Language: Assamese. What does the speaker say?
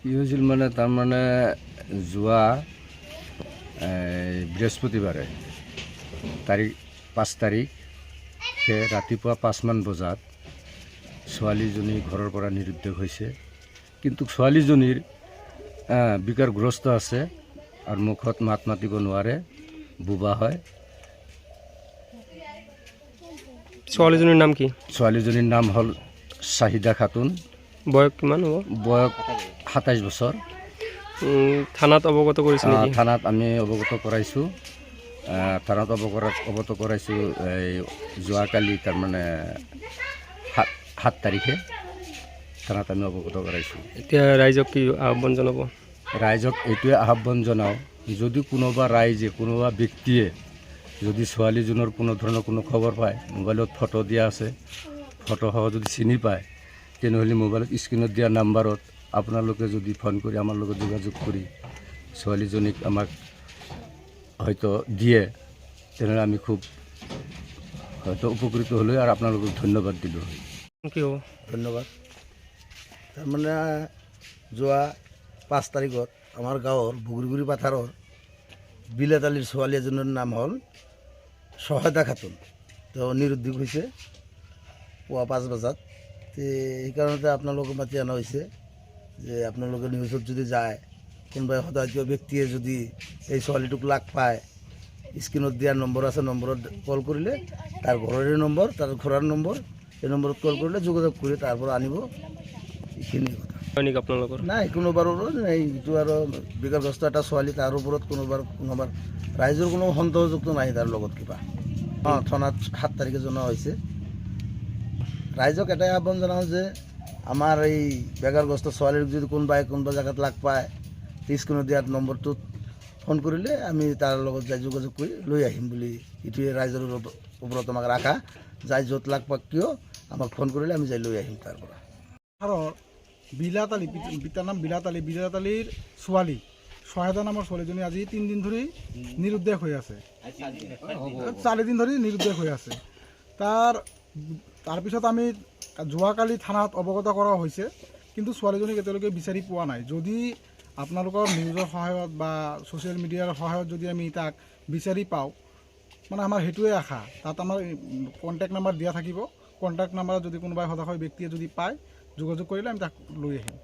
কি হৈছিল মানে তাৰমানে যোৱা বৃহস্পতিবাৰে 5 তাৰিখ ৰাতিপুৱা 5মান বজাত ছোৱালীজনী ঘৰৰ পৰা নিৰুদ্দেশ হৈছে। কিন্তু ছোৱালীজনীৰ বিকাৰগ্ৰস্ত আছে আৰু মুখত মাত মাতিব নোৱাৰে, বোবা হয়। ছোৱালীজনীৰ নাম কি? ছোৱালীজনীৰ নাম হ'ল চাহিদা খাতুন। বয়স কিমান হ'ব? বয়স 27 বছৰ। থানাত অৱগত কৰিছে নেকি? থানাত আমি অৱগত কৰাইছোঁ। থানাত অৱগত কৰাইছোঁ এই যোৱাকালি তাৰমানে 7 তাৰিখে থানাত আমি অৱগত কৰাইছোঁ। এতিয়া ৰাইজক কি আহ্বান জনাব? ৰাইজক এইটোৱে আহ্বান জনাওঁ, যদি কোনোবা ৰাইজে কোনোবা ব্যক্তিয়ে যদি ছোৱালীজনীৰ কোনো ধৰণৰ কোনো খবৰ পায়, মোবাইলত ফটো দিয়া আছে, ফটোসহ যদি চিনি পায়, তেনেহ'লে মোবাইলত স্ক্ৰীণত দিয়া নাম্বাৰত আপোনালোকে যদি ফোন কৰি আমাৰ লগত যোগাযোগ কৰি ছোৱালীজনীক আমাক হয়তো দিয়ে, তেনেহ'লে আমি খুব হয়তো উপকৃত হ'লোঁ আৰু আপোনালোকক ধন্যবাদ দিলোঁ। কি হ'ব? ধন্যবাদ। তাৰমানে যোৱা 5 তাৰিখত আমাৰ গাঁৱৰ বগৰীগুৰি পাথাৰৰ বিলাতালীৰ ছোৱালী এজনীৰ নাম হ'ল চাহিদা খাতুন। তেওঁ নিৰুদ্দেশ হৈছে পুৱা 5 বজাত। সেইকাৰণতে আপোনালোকক মাতি অনা হৈছে যে আপোনালোকে নিউজত যদি যায়, কোনোবাই সদায়তীয় ব্যক্তিয়ে যদি এই ছোৱালীটোক লাগ পায়, স্ক্ৰীণত দিয়া নম্বৰ আছে, নম্বৰত কল কৰিলে তাৰ ঘৰৰে নম্বৰ, তাৰ ঘৰৰ নম্বৰ, এই নম্বৰত কল কৰিলে যোগাযোগ কৰি তাৰ পৰা আনিব। এইখিনি কথা হয় নেকি আপোনালোকৰ? নাই কোনোবাৰো এইটো আৰু বিকাৰগ্ৰস্ত এটা ছোৱালী, তাৰ ওপৰত কোনোবাৰ ৰাইজৰ কোনো সন্তোষযুক্ত নাই তাৰ লগত কিবা। থানাত 7 তাৰিখে জনোৱা হৈছে। ৰাইজক এটাই আহ্বান জনাওঁ যে আমাৰ এই বেকাৰগ্ৰস্ত ছোৱালীক যদি কোনোবা জেগাত লাগ পায়, স্ক্ৰীণত দিয়া নম্বৰটোত ফোন কৰিলে আমি তাৰ লগত যাই যোগাযোগ কৰি লৈ আহিম বুলি এইটোৱে ৰাইজৰ ওপৰত আমাক ৰাখা। যাই য'ত লাগ পাক কিয় আমাক ফোন কৰিলে আমি যাই লৈ আহিম তাৰ পৰা। বিলাতালী, পিতাৰ নাম বিলাতালীৰ ছোৱালী চাহিদা নামৰ ছোৱালীজনী আজি 3 দিন ধৰি নিৰুদ্দেশ হৈ আছে, 4 দিন ধৰি নিৰুদ্দেশ হৈ আছে। তাৰপিছত আমি যোৱাকালি থানাত অৱগত কৰা হৈছে, কিন্তু ছোৱালীজনীক এতিয়ালৈকে বিচাৰি পোৱা নাই। যদি আপোনালোকৰ নিউজৰ সহায়ত বা ছ'চিয়েল মিডিয়াৰ সহায়ত যদি আমি তাক বিচাৰি পাওঁ, মানে আমাৰ সেইটোৱে আশা। তাত আমাৰ কণ্টেক্ট নাম্বাৰ দিয়া থাকিব। কণ্টেক্ট নাম্বাৰত যদি কোনোবাই সদায় ব্যক্তিয়ে যদি পায়, যোগাযোগ কৰিলে আমি তাক লৈ আহিম।